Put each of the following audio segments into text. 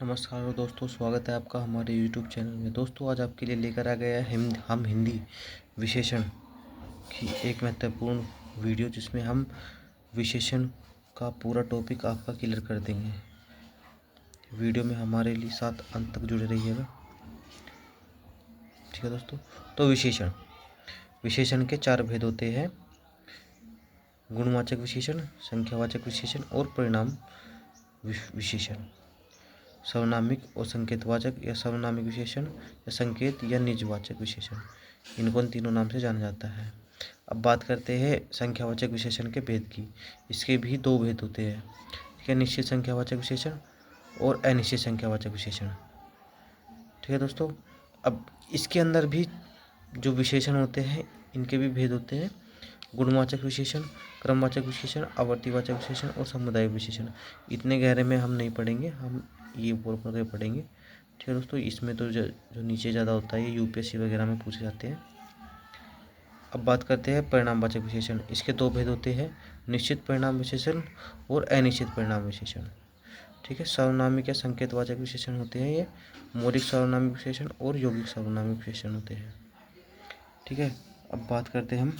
नमस्कार दोस्तों, स्वागत है आपका हमारे YouTube चैनल में। दोस्तों, आज आपके लिए लेकर आ गया है हम हिंदी विशेषण की एक महत्वपूर्ण वीडियो, जिसमें हम विशेषण का पूरा टॉपिक आपका क्लियर कर देंगे। वीडियो में हमारे लिए साथ अंत तक जुड़े रहिएगा। ठीक है दोस्तों। तो विशेषण के 4 भेद होते हैं: गुणवाचक विशेषण, संख्यावाचक विशेषण और परिणाम विशेषण। सर्वनामिक और संकेतवाचक या सर्वनामिक विशेषण या संकेत या निजवाचक विशेषण, इनको इन तीनों नाम से जाना जाता है। अब बात करते हैं संख्यावाचक विशेषण के भेद की। इसके भी 2 भेद होते हैं, ठीक है, निश्चित संख्यावाचक विशेषण और अनिश्चित संख्यावाचक विशेषण। ठीक है दोस्तों। अब इसके अंदर भी जो विशेषण होते हैं, इनके भी भेद होते हैं: गुणवाचक विशेषण, क्रमवाचक विशेषण, आवर्तीवाचक विशेषण और समुदाय विशेषण। इतने गहरे में हम नहीं पढ़ेंगे, हम ये ऊपर ऊपर के पढ़ेंगे। ठीक है दोस्तों। इसमें तो जो नीचे ज़्यादा होता है, ये यूपीएससी वगैरह में पूछे जाते हैं। अब बात करते हैं परिणामवाचक विशेषण। इसके 2 भेद होते हैं: निश्चित परिणाम विशेषण और अनिश्चित परिणाम विशेषण। ठीक है। सर्वनामिक या संकेतवाचक विशेषण होते हैं ये, मौलिक सर्वनामिक विशेषण और यौगिक सर्वनामिक विशेषण होते हैं। ठीक है। अब बात करते हैं हम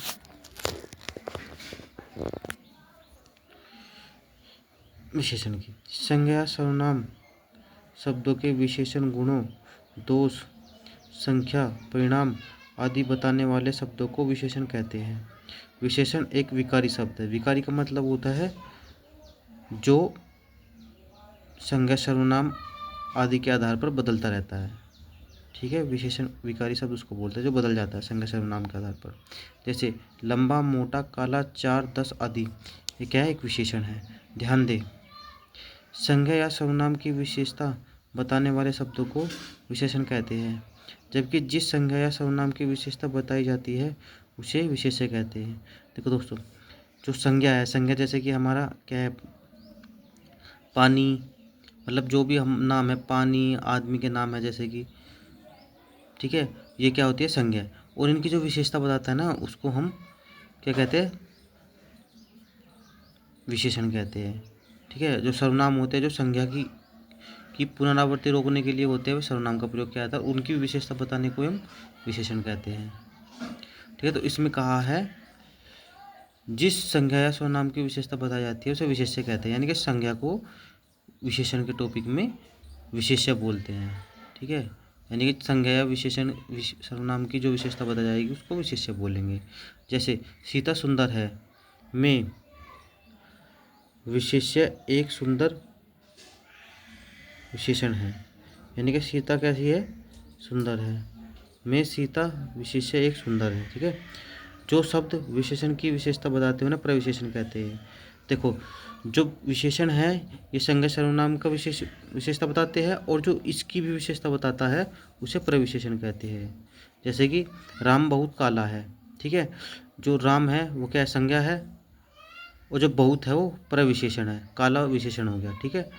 विशेषण की। संज्ञा सर्वनाम शब्दों के विशेषण गुणों, दोष, संख्या, परिणाम आदि बताने वाले शब्दों को विशेषण कहते हैं। विशेषण एक विकारी शब्द है। विकारी का मतलब होता है जो संज्ञा सर्वनाम आदि के आधार पर बदलता रहता है। ठीक है। विशेषण विकारी शब्द उसको बोलते हैं जो बदल जाता है संज्ञा सर्वनाम के आधार पर। जैसे लंबा, मोटा, काला, 4, 10 आदि, ये क्या है? एक विशेषण है। ध्यान दें, संज्ञा या सर्वनाम की विशेषता बताने वाले शब्दों को विशेषण कहते हैं, जबकि जिस संज्ञा या सर्वनाम की विशेषता बताई जाती है उसे विशेष्य कहते हैं। देखो दोस्तों, जो संज्ञा है, संज्ञा जैसे कि हमारा क्या है, पानी, मतलब जो भी हम नाम है, पानी, आदमी के नाम है जैसे कि, ठीक है, ये क्या होती है? संज्ञा। और इनकी जो विशेषता बताता है ना, उसको हम क्या कहते हैं? विशेषण कहते हैं। ठीक है। जो सर्वनाम होते हैं, जो संज्ञा की पुनरावृत्ति रोकने के लिए होते हैं, वे सर्वनाम का प्रयोग किया जाता है। उनकी विशेषता बताने को हम विशेषण कहते हैं। ठीक है। तो इसमें कहा है जिस संज्ञा या सर्वनाम की विशेषता बताई जाती है उसे विशेष्य कहते हैं, यानी कि संज्ञा को विशेषण के टॉपिक में विशेष्य बोलते हैं। ठीक है। यानी कि संज्ञा या विशेषण सर्वनाम की जो विशेषता बताई जाएगी उसको विशेष्य बोलेंगे। जैसे सीता सुंदर है में विशेष्य एक सुंदर विशेषण है, यानी कि सीता कैसी है? सुंदर है। में सीता विशेष्य एक सुंदर है। ठीक है। जो शब्द विशेषण की विशेषता बताते हैं ना, प्रविशेषण कहते हैं। देखो, जो विशेषण है ये संज्ञा सर्वनाम का विशेषता बताते हैं, और जो इसकी भी विशेषता बताता है उसे प्रविशेषण कहते हैं। जैसे कि राम बहुत काला है। ठीक है। जो राम है वो क्या है? संज्ञा है, और जो बहुत है वो प्रविशेषण है। काला विशेषण हो गया। ठीक है।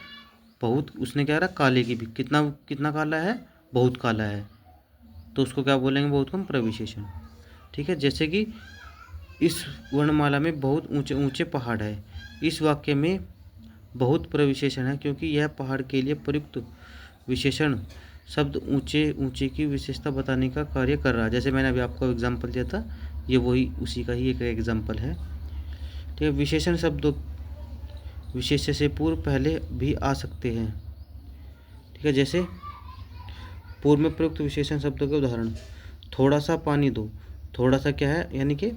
बहुत, उसने क्या रहा? काले की भी, कितना कितना काला है? बहुत काला है, तो उसको क्या बोलेंगे? बहुत कम प्रविशेषण। ठीक है। जैसे कि इस वर्णमाला में बहुत ऊंचे ऊंचे पहाड़ है। इस वाक्य में बहुत प्रविशेषण है, क्योंकि यह पहाड़ के लिए प्रयुक्त विशेषण शब्द ऊंचे ऊंचे की विशेषता बताने का कार्य कर रहा है। जैसे मैंने अभी आपको एग्जाम्पल दिया था, ये वही उसी का ही एक एग्जाम्पल है। ठीक है। विशेषण शब्दों विशेष्य से पूर्व पहले भी आ सकते हैं। ठीक है। जैसे पूर्व में प्रयुक्त विशेषण शब्दों के उदाहरण: थोड़ा सा पानी दो। थोड़ा सा क्या है? यानी कि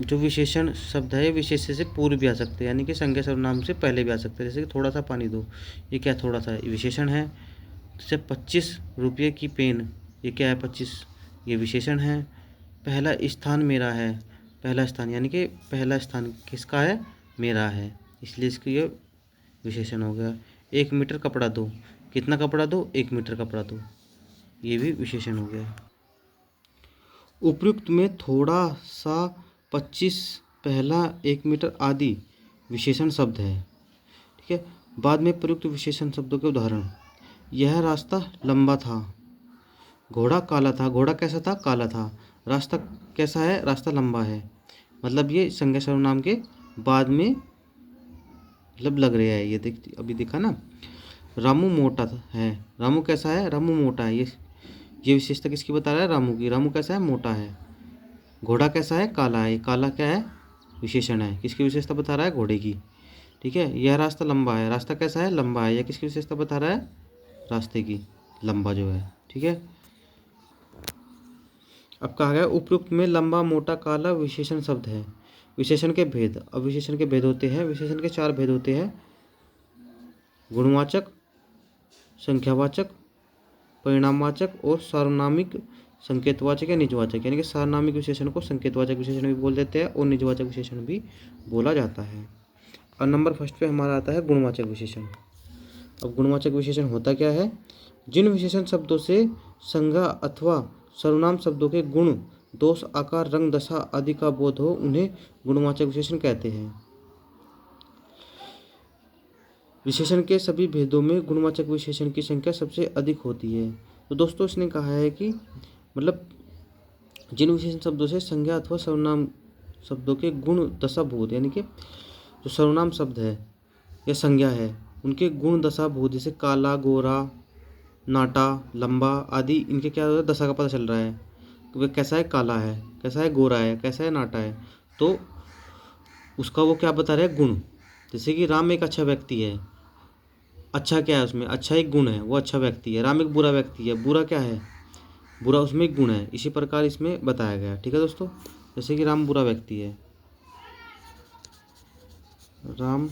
जो विशेषण शब्द है विशेष्य से पूर्व भी आ सकते हैं, यानी कि संज्ञा सर्वनाम से पहले भी आ सकते हैं। जैसे कि थोड़ा सा पानी दो, ये क्या? थोड़ा सा विशेषण है। जैसे 25 रुपये की पेन, ये क्या है? 25, ये विशेषण है। पहला स्थान मेरा है। पहला स्थान, यानी कि पहला स्थान किसका है? मेरा है, इसलिए इसको ये विशेषण हो गया। 1 मीटर कपड़ा दो। कितना कपड़ा दो? 1 मीटर कपड़ा दो, ये भी विशेषण हो गया। उपयुक्त में थोड़ा सा, 25, पहला, 1 मीटर आदि विशेषण शब्द है। ठीक है। बाद में प्रयुक्त विशेषण शब्दों के उदाहरण: यह रास्ता लंबा था। घोड़ा काला था। घोड़ा कैसा था? काला था। रास्ता कैसा है? रास्ता लंबा है। मतलब ये संज्ञा सर्वनाम के बाद में मतलब लग रहा है। ये देख, अभी देखा ना। रामू मोटा है। रामू कैसा है? रामू मोटा है। ये विशेषता किसकी बता रहा है? रामू की। रामू कैसा है? मोटा है। घोड़ा कैसा है? काला है। काला क्या है? विशेषण है। किसकी विशेषता बता रहा है? घोड़े की। ठीक है। यह रास्ता लंबा है। रास्ता कैसा है? लंबा है। यह किसकी विशेषता बता रहा है? रास्ते की, लंबा जो है। ठीक है। अब कहा गया उपयुक्त में लंबा, मोटा, काला विशेषण शब्द है। विशेषण के भेद। अब विशेषण के भेद होते हैं। विशेषण के 4 भेद होते हैं: गुणवाचक, संख्यावाचक, परिणामवाचक और सार्वनामिक संकेतवाचक या निजवाचक। यानी कि सार्वनामिक विशेषण को संकेतवाचक विशेषण भी बोल देते हैं और निजवाचक विशेषण भी बोला जाता है। और नंबर फर्स्ट पे हमारा आता है गुणवाचक विशेषण। अब गुणवाचक विशेषण होता क्या है? जिन विशेषण शब्दों से संज्ञा अथवा सर्वनाम शब्दों के गुण, दोष, आकार, रंग, दशा आदि का बोध हो उन्हें गुणवाचक विशेषण कहते हैं। विशेषण के सभी भेदों में गुणवाचक विशेषण की संख्या सबसे अधिक होती है। तो दोस्तों इसने कहा है कि मतलब जिन विशेषण शब्दों से संज्ञा अथवा सर्वनाम शब्दों के गुण, दशा, बोध, यानी कि जो सर्वनाम शब्द है या संज्ञा है उनके गुण, दशा, बोध, जैसे काला, गोरा, नाटा, लंबा आदि, इनके क्या दशा का पता चल रहा है कि वह कैसा है? काला है। कैसा है? गोरा है। कैसा है? नाटा है। तो उसका वो क्या बता रहे हैं? गुण। जैसे कि राम एक अच्छा व्यक्ति है। अच्छा क्या है उसमें? अच्छा एक गुण है, वो अच्छा व्यक्ति है। राम एक बुरा व्यक्ति है। बुरा क्या है? बुरा उसमें एक गुण है। इसी प्रकार इसमें बताया गया। ठीक है दोस्तों। जैसे कि राम बुरा व्यक्ति है। राम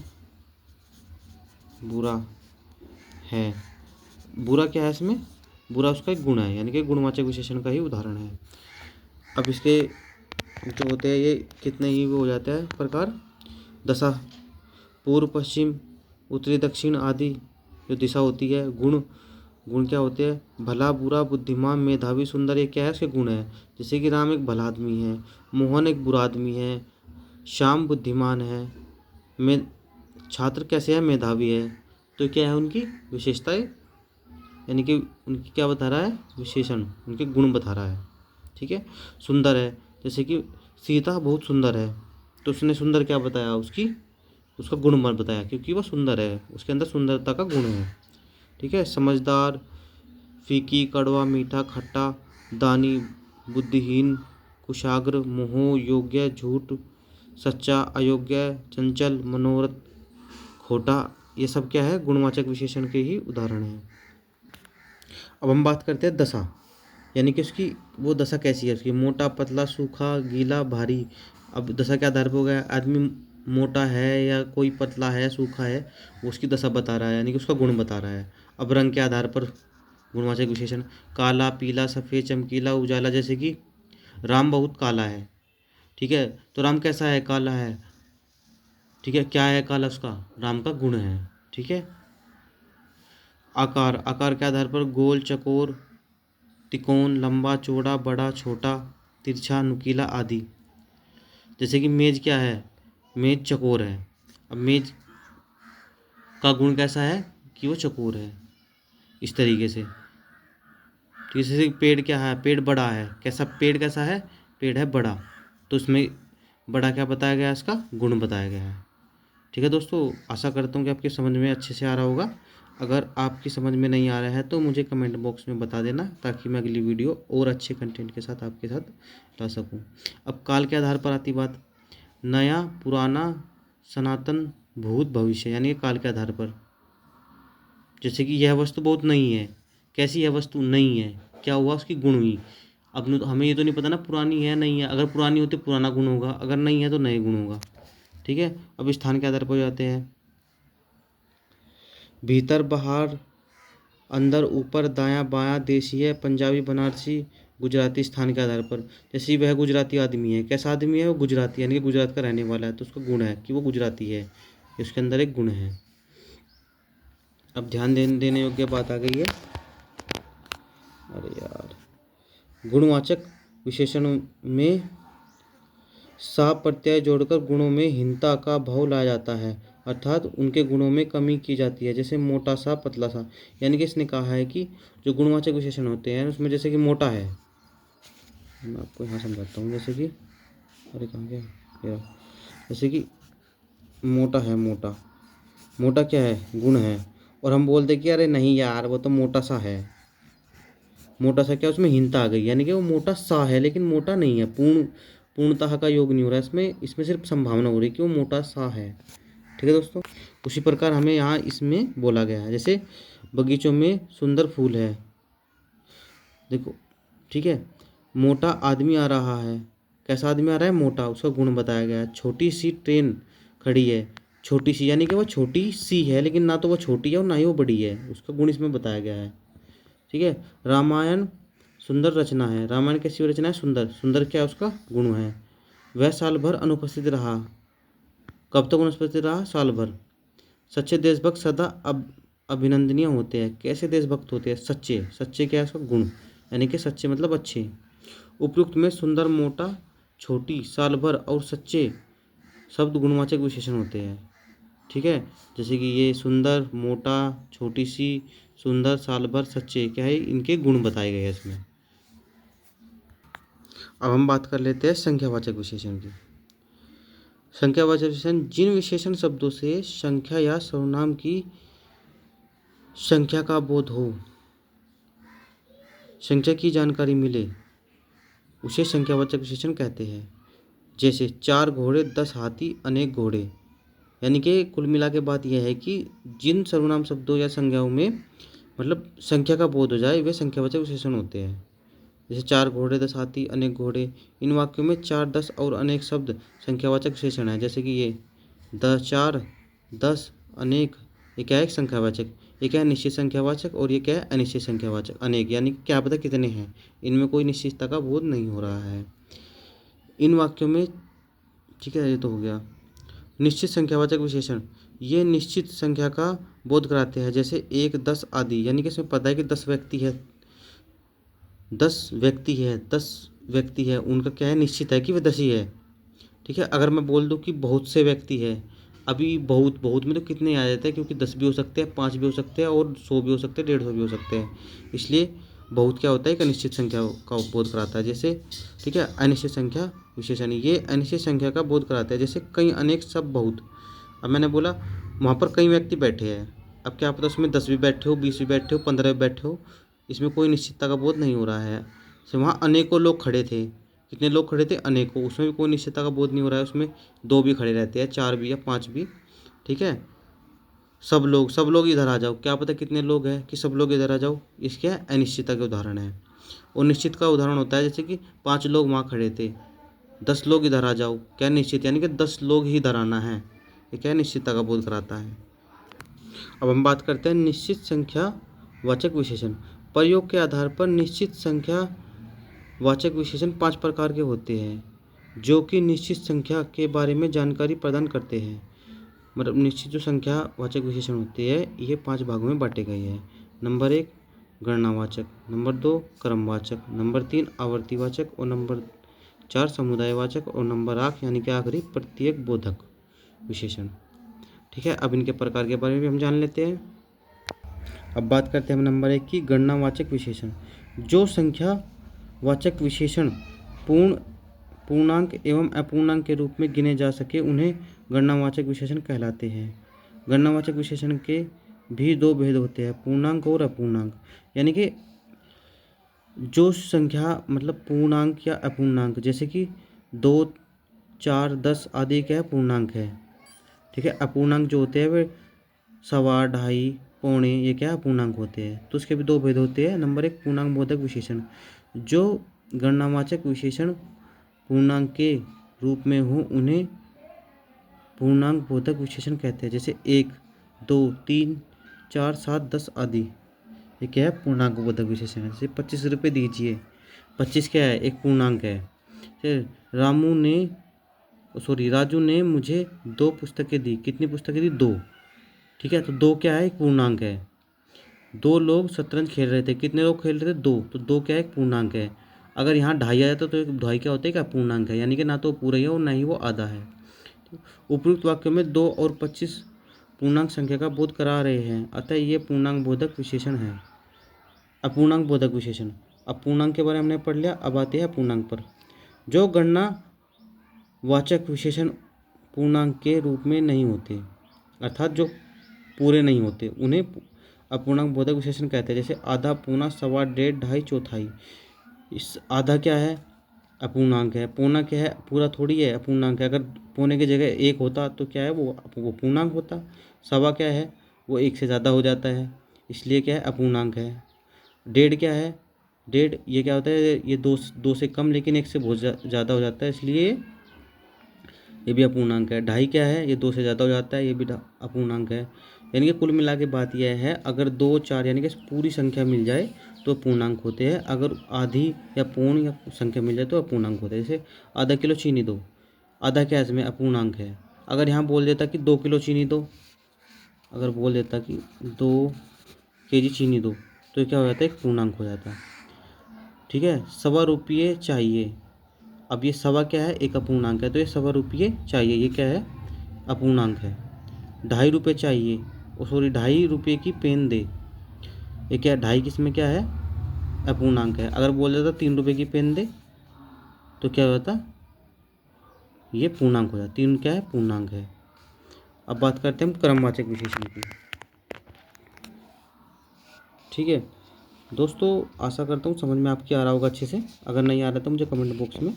बुरा है। बुरा क्या है इसमें? बुरा उसका एक गुण है, यानी कि गुणवाचक विशेषण का ही उदाहरण है। अब इसके जो होते हैं ये कितने ही वो हो जाते हैं प्रकार। दशा, पूर्व, पश्चिम, उत्तरी, दक्षिण आदि जो दिशा होती है। गुण, गुण क्या होते हैं? भला, बुरा, बुद्धिमान, मेधावी, सुंदर, ये क्या है? उसके गुण है। जैसे कि राम एक भला आदमी है, मोहन एक बुरा आदमी है, श्याम बुद्धिमान है, में छात्र कैसे है? मेधावी है। तो क्या है? उनकी विशेषताएं, यानी कि उनकी क्या बता रहा है? विशेषण, उनके गुण बता रहा है। ठीक है। सुंदर है, जैसे कि सीता बहुत सुंदर है, तो उसने सुंदर क्या बताया? उसका गुण मत बताया, क्योंकि वह सुंदर है, उसके अंदर सुंदरता का गुण है। ठीक है। समझदार, फीकी, कड़वा, मीठा, खट्टा, दानी, बुद्धिहीन, कुशाग्र, मोह, योग्य, झूठ, सच्चा, अयोग्य, चंचल, मनोरथ, खोटा, ये सब क्या है? गुणवाचक विशेषण के ही उदाहरण हैं। अब हम बात करते हैं दशा, यानी कि उसकी वो दशा कैसी है उसकी? मोटा, पतला, सूखा, गीला, भारी। अब दशा के आधार पर हो गया, आदमी मोटा है या कोई पतला है, सूखा है, वो उसकी दशा बता रहा है, यानी कि उसका गुण बता रहा है। अब रंग के आधार पर गुणवाचक विशेषण, काला, पीला, सफ़ेद, चमकीला, उजाला। जैसे कि राम बहुत काला है। ठीक है। तो राम कैसा है? काला है। ठीक है। क्या है काला? उसका राम का गुण है। ठीक है। आकार, आकार के आधार पर गोल, चकोर, त्रिकोण, लंबा, चौड़ा, बड़ा, छोटा, तिरछा, नुकीला आदि। जैसे कि मेज क्या है? मेज चकोर है। अब मेज का गुण कैसा है? कि वो चकोर है, इस तरीके से। तो जैसे कि पेड़ क्या है? पेड़ बड़ा है। कैसा पेड़? कैसा है? पेड़ है बड़ा। तो उसमें बड़ा क्या बताया गया? इसका गुण बताया गया है। ठीक है दोस्तों। आशा करता हूँ कि आपकी समझ में अच्छे से आ रहा होगा। अगर आपकी समझ में नहीं आ रहा है तो मुझे कमेंट बॉक्स में बता देना, ताकि मैं अगली वीडियो और अच्छे कंटेंट के साथ आपके साथ ला सकूँ। अब काल के आधार पर आती बात, नया, पुराना, सनातन, भूत, भविष्य, यानी कि काल के आधार पर। जैसे कि यह वस्तु बहुत नई है। कैसी है वस्तु? नई है। क्या हुआ? उसकी गुण हुई। अब हमें ये तो नहीं पता ना पुरानी है नहीं है। अगर पुरानी होती पुराना गुण होगा, अगर नहीं है तो नए गुण होगा। ठीक है। अब स्थान के आधार पर जाते हैं, भीतर, बाहर, अंदर, ऊपर, दायां, बायां, देशीय, पंजाबी, बनारसी, गुजराती। स्थान के आधार पर, जैसे वह गुजराती आदमी है। कैसा आदमी है? वो गुजराती, यानी कि गुजरात का रहने वाला है, तो उसका गुण है कि वो गुजराती है, उसके अंदर एक गुण है। अब ध्यान देने योग्य बात आ गई है। अरे यार, गुणवाचक विशेषणों में सा प्रत्यय जोड़कर गुणों में हीनता का भाव लाया जाता है, अर्थात उनके गुणों में कमी की जाती है। जैसे मोटा सा, पतला सा। यानी कि इसने कहा है कि जो गुणवाचक विशेषण होते हैं उसमें, जैसे कि मोटा है, मैं आपको यहाँ समझाता हूँ। जैसे कि अरे कहाँ गया ये रहा। जैसे कि मोटा है, मोटा, मोटा क्या है? गुण है। और हम बोलते कि अरे नहीं यार वो तो मोटा सा है, मोटा सा क्या उसमें हीनता आ गई, यानी कि वो मोटा सा है लेकिन मोटा नहीं है, पूर्णतः का योग नहीं हो रहा है इसमें, इसमें सिर्फ संभावना हो रही है कि वो मोटा सा है। ठीक है दोस्तों, उसी प्रकार हमें यहाँ इसमें बोला गया है, जैसे बगीचों में सुंदर फूल है, देखो ठीक है, मोटा आदमी आ रहा है, कैसा आदमी आ रहा है, मोटा, उसका गुण बताया गया है। छोटी सी ट्रेन खड़ी है, छोटी सी यानी कि वो छोटी सी है लेकिन ना तो वो छोटी है और ना ही वो बड़ी है, उसका गुण इसमें बताया गया है। ठीक है, रामायण सुंदर रचना है, रामायण कैसी रचना है, सुंदर, सुंदर क्या उसका गुण है। वह साल भर अनुपस्थित रहा, कब तक अनुपस्थित रहा, साल भर। सच्चे देशभक्त सदा अभिनंदनीय होते हैं, कैसे देशभक्त होते हैं, सच्चे, सच्चे क्या है उसका गुण, यानी कि सच्चे मतलब अच्छे। उपयुक्त में सुंदर, मोटा, छोटी, साल भर और सच्चे शब्द गुणवाचक विशेषण होते हैं। ठीक है, जैसे कि ये सुंदर, मोटा, छोटी सी, सुंदर, साल भर, सच्चे, क्या है, इनके गुण बताए गए हैं इसमें। अब हम बात कर लेते हैं संख्यावाचक विशेषण की। संख्यावाचक विशेषण जिन विशेषण शब्दों से संख्या या सर्वनाम की संख्या का बोध हो, संख्या की जानकारी मिले, उसे संख्यावाचक विशेषण कहते हैं। जैसे 4 घोड़े 10 हाथी अनेक घोड़े, यानी कि कुल मिला के बात यह है कि जिन सर्वनाम शब्दों या संज्ञाओं में मतलब संख्या का बोध हो जाए वे संख्यावाचक विशेषण होते हैं। जैसे 4 घोड़े 10 हाथी अनेक घोड़े, इन वाक्यों में 4, 10 और अनेक शब्द संख्यावाचक विशेषण है। जैसे कि ये 4, 10, अनेक, ये क्या है, एक संख्यावाचक, ये क्या है, निश्चित संख्यावाचक, और ये क्या है, अनिश्चित संख्यावाचक, अनेक, यानी कि क्या पता कितने हैं, इनमें कोई निश्चितता का बोध नहीं हो रहा है इन वाक्यों में। ठीक है, ये तो हो गया। निश्चित संख्यावाचक विशेषण ये निश्चित संख्या का बोध कराते हैं, जैसे 1, 10 आदि, यानी कि इसमें पता है कि 10 व्यक्ति है, 10 व्यक्ति है, 10 व्यक्ति है, उनका क्या है, निश्चित है कि वे 10 ही है। ठीक है, अगर मैं बोल दूं कि बहुत से व्यक्ति है, अभी बहुत बहुत में तो कितने आ जाते हैं, क्योंकि 10 भी हो सकते हैं, 5 भी हो सकते हैं और 100 भी हो सकते हैं, 150 भी हो सकते हैं, इसलिए बहुत क्या होता है, एक अनिश्चित संख्या का बोध कराता है। जैसे ठीक है, अनिश्चित संख्या विशेषण ये अनिश्चित संख्या का बोध कराता है, जैसे कई, अनेक, सब, बहुत। अब मैंने बोला वहाँ पर कई व्यक्ति बैठे हैं, अब क्या पता उसमें 10 भी बैठे हो, 20 भी बैठे हो, 15 भी बैठे हो, इसमें कोई निश्चितता का बोध नहीं हो रहा है। जैसे वहाँ अनेकों लोग खड़े थे, कितने लोग खड़े थे, अनेकों, उसमें भी कोई निश्चितता का बोध नहीं हो रहा है, उसमें 2 भी खड़े रहते हैं, 4 भी या 5 भी। ठीक है, सब लोग, सब लोग इधर आ जाओ, क्या पता कितने लोग हैं कि सब लोग इधर आ जाओ, इसके अनिश्चितता के उदाहरण है। और निश्चित का उदाहरण होता है जैसे कि 5 लोग वहाँ खड़े थे, 10 लोग इधर आ जाओ, क्या निश्चित, यानी कि 10 लोग ही इधर आना है, ये क्या निश्चितता का बोध कराता है। अब हम बात करते हैं निश्चित संख्या वाचक विशेषण। प्रयोग के आधार पर निश्चित संख्या वाचक विशेषण 5 प्रकार के होते हैं, जो कि निश्चित संख्या के बारे में जानकारी प्रदान करते हैं। मतलब निश्चित जो संख्या वाचक विशेषण होते हैं ये 5 भागों में बांटे गए हैं। नंबर 1 गणनावाचक, नंबर 2 क्रमवाचक, नंबर 3 आवर्तीवाचक, और नंबर 4 समुदायवाचक, और नंबर 8 यानी कि आखिरी प्रत्येक बोधक विशेषण। ठीक है, अब इनके प्रकार के बारे में भी हम जान लेते हैं। अब बात करते हैं हम नंबर 1 की गणनावाचक विशेषण। जो संख्या वाचक विशेषण पूर्णांक एवं अपूर्णांक के रूप में गिने जा सके उन्हें गणनावाचक विशेषण कहलाते हैं। गणनावाचक विशेषण के भी 2 भेद होते हैं, पूर्णांक और अपूर्णांक, यानी कि जो संख्या मतलब पूर्णांक या अपूर्णांक, जैसे कि 2, 4, 10 आदि क्या है, पूर्णांक है। ठीक है, अपूर्णांक जो होते हैं वे 1.25, 2.5, पौने, ये क्या है, अपूर्णांक होते हैं। तो उसके भी 2 भेद होते हैं। नंबर 1 पूर्णांक बोधक विशेषण, जो गणनावाचक विशेषण पूर्णांक के रूप में हो उन्हें पूर्णांक बोधक विशेषण कहते हैं। जैसे 1, 2, 3, 4, 7, 10 आदि, ये क्या है, पूर्णांक बोधक विशेषण है। जैसे 25 रुपये दीजिए, 25 क्या है, एक पूर्णांक है। राजू ने मुझे 2 पुस्तकें दी, कितनी पुस्तकें दी, 2। ठीक है, तो 2 क्या है, एक पूर्णांक है। 2 लोग शतरंज खेल रहे थे, कितने लोग खेल रहे थे, 2, तो 2 क्या है, एक पूर्णांक है। अगर यहाँ 2.5 आ जाता तो 2.5 क्या होता है, क्या पूर्णांक है, यानी कि ना तो पूरा ही है और ना ही वो आधा है। उपयुक्त वाक्यों में 2 और 25 पूर्णांक संख्या का बोध करा रहे हैं, अतः ये पूर्णांक बोधक विशेषण है। अपूर्णांक बोधक विशेषण, अब पूर्णांक के बारे में हमने पढ़ लिया, अब आते हैं पूर्णांक पर। जो गणना वाचक विशेषण पूर्णांक के रूप में नहीं होते, अर्थात जो पूरे नहीं होते, उन्हें अपूर्णांक बोधक विशेषण कहते हैं। जैसे आधा, पौना, सवा, डेढ़, ढाई, चौथाई। इस आधा क्या है? अपूर्णांक है। पौना क्या है? पूरा थोड़ी है, अपूर्णांक है। अगर पौने की जगह एक होता तो क्या है, वो पूर्णांक होता। सवा क्या है? वो एक से ज़्यादा हो जाता है, इसलिए क्या है, अपूर्णांक है। डेढ़ क्या है? डेढ़ ये क्या होता है, ये दो से कम लेकिन एक से बहुत ज़्यादा हो जाता है, इसलिए ये भी अपूर्णांक है। ढाई क्या है? ये दो से ज़्यादा हो जाता है, ये भी अपूर्णांक है। यानी कि कुल मिला के बात यह है, अगर दो, चार यानी कि पूरी संख्या मिल जाए तो पूर्णांक होते हैं, अगर आधी या पूर्ण या संख्या मिल जाए तो अपूर्णांक होते हैं। जैसे आधा किलो चीनी दो, आधा क्या इसमें अपूर्णांक है। अगर यहाँ बोल देता कि 2 किलो चीनी दो, अगर बोल देता कि 2 kg चीनी दो, तो क्या हो जाता है, एक पूर्णांक हो जाता है। ठीक है। सवा रुपये चाहिए, अब ये सवा क्या है, एक अपूर्णांक है, तो ये सवा रुपये चाहिए, ये क्या है, अपूर्णांक है। 2.5 रुपये चाहिए, सॉरी 2.5 रुपये की पेन दे, ये क्या है, 2.5 किसमें क्या है, अपूर्णांक है। अगर बोल देता 3 रुपये की पेन दे, तो क्या होता, ये पूर्णांक हो जाता। 3 क्या है, पूर्णांक है। अब बात करते हैं हम क्रमवाचक विशेषण की। ठीक है दोस्तों, आशा करता हूँ समझ में आपकी आ रहा होगा अच्छे से। अगर नहीं आ रहा तो मुझे कमेंट बॉक्स में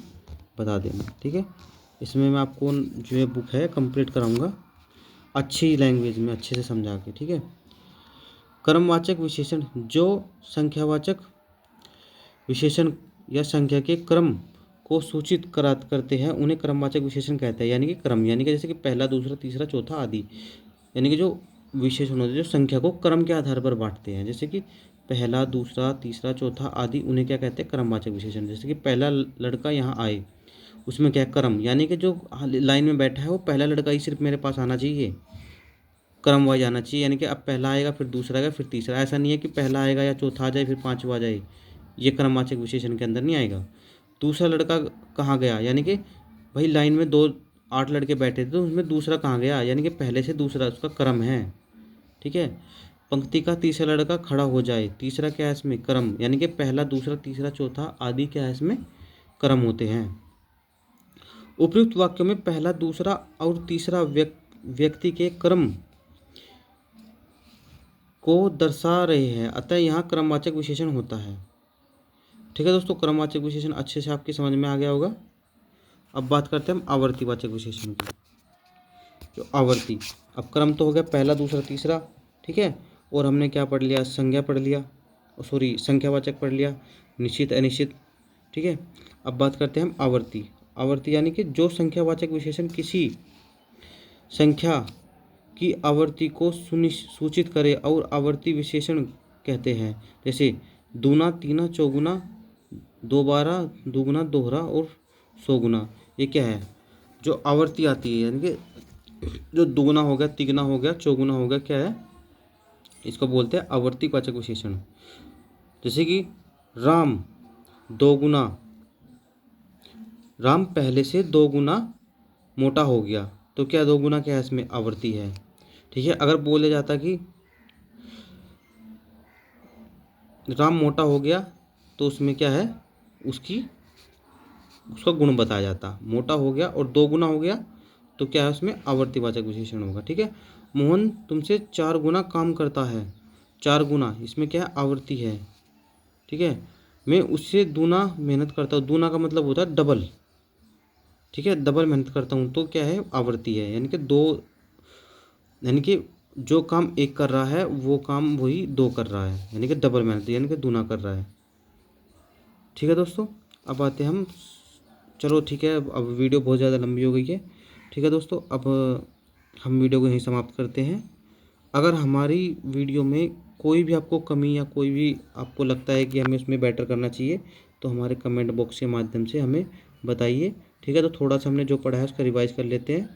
बता देना। ठीक है, इसमें मैं आपको जो ये बुक है कंप्लीट कराऊंगा अच्छी लैंग्वेज में, अच्छे से समझा के। ठीक है। क्रमवाचक विशेषण जो संख्यावाचक विशेषण या संख्या के क्रम को सूचित करते हैं, उन्हें क्रमवाचक विशेषण कहते हैं। यानी कि क्रम, यानी कि जैसे कि पहला, दूसरा, तीसरा, चौथा आदि, यानी कि जो विशेषण होते हैं जो संख्या को क्रम के आधार पर बांटते हैं, जैसे कि पहला, दूसरा, तीसरा, चौथा आदि, उन्हें क्या कहते हैं, क्रमवाचक विशेषण। जैसे कि पहला लड़का यहाँ आए, उसमें क्या क्रम, यानी कि जो लाइन में बैठा है वो पहला लड़का ही सिर्फ मेरे पास आना चाहिए, क्रम वाइज आना चाहिए। यानी कि अब पहला आएगा, फिर दूसरा आएगा, फिर तीसरा। ऐसा नहीं है कि पहला आएगा या चौथा आ जाए फिर पाँचवा आ जाए, ये क्रमवाचक विशेषण के अंदर नहीं आएगा। दूसरा लड़का कहाँ गया, यानी कि भाई लाइन में 8 लड़के बैठे थे, तो उसमें दूसरा कहाँ गया, यानी कि पहले से दूसरा उसका क्रम है। ठीक है। पंक्ति का तीसरा लड़का खड़ा हो जाए, तीसरा क्या है इसमें, क्रम, यानी कि पहला, दूसरा, तीसरा, चौथा आदि क्या है इसमें, क्रम होते हैं। उपयुक्त वाक्यों में पहला, दूसरा और तीसरा व्यक्ति के क्रम को दर्शा रहे हैं, अतः यहाँ क्रमवाचक विशेषण होता है। ठीक है दोस्तों, क्रमवाचक विशेषण अच्छे से आपकी समझ में आ गया होगा। अब बात करते हैं हम आवर्तीवाचक विशेषण की। जो आवर्ती, अब क्रम तो हो गया पहला, दूसरा, तीसरा, ठीक है, और हमने क्या पढ़ लिया, संज्ञा पढ़ लिया, सॉरी संख्यावाचक पढ़ लिया, निश्चित, अनिश्चित। ठीक है। अब बात करते हैं हम आवर्ती। आवर्ती यानी कि जो संख्यावाचक विशेषण किसी संख्या की आवर्ती को सूचित करे और आवर्ती विशेषण कहते हैं। जैसे दूना, तीना, चौगुना, दोबारा, दुगुना, दोहरा और सौगुना, ये क्या है, जो आवर्ती आती है। यानी कि जो दुगुना हो गया, तिगुना हो गया, चौगुना हो गया, क्या है, इसको बोलते हैं आवर्तीवाचक विशेषण। जैसे कि राम दोगुना, राम पहले से 2 गुना मोटा हो गया, तो क्या 2 गुना क्या है इसमें, आवर्ती है। ठीक है। अगर बोले जाता कि राम मोटा हो गया, तो उसमें क्या है, उसका गुण बताया जाता, मोटा हो गया और 2 गुना हो गया, तो क्या है उसमें आवर्तीवाचक विशेषण होगा। ठीक है। मोहन तुमसे 4 गुना काम करता है, 4 गुना, इसमें क्या है, आवर्ती है। ठीक है। मैं उससे दूना मेहनत करता हूँ, दूना का मतलब होता है डबल। ठीक है, डबल मेहनत करता हूँ, तो क्या है, आवर्ती है। यानी कि 2, यानी कि जो काम एक कर रहा है वो काम वही 2 कर रहा है, यानी कि डबल मेहनत, यानी कि दूना कर रहा है। ठीक है दोस्तों, अब आते हैं हम, चलो ठीक है, अब वीडियो बहुत ज़्यादा लंबी हो गई है। ठीक है दोस्तों, अब हम वीडियो को यहीं समाप्त करते हैं। अगर हमारी वीडियो में कोई भी आपको कमी या कोई भी आपको लगता है कि हमें उसमें बेटर करना चाहिए, तो हमारे कमेंट बॉक्स के माध्यम से हमें बताइए। ठीक है, तो थोड़ा सा हमने जो पढ़ा है उसका रिवाइज कर लेते हैं।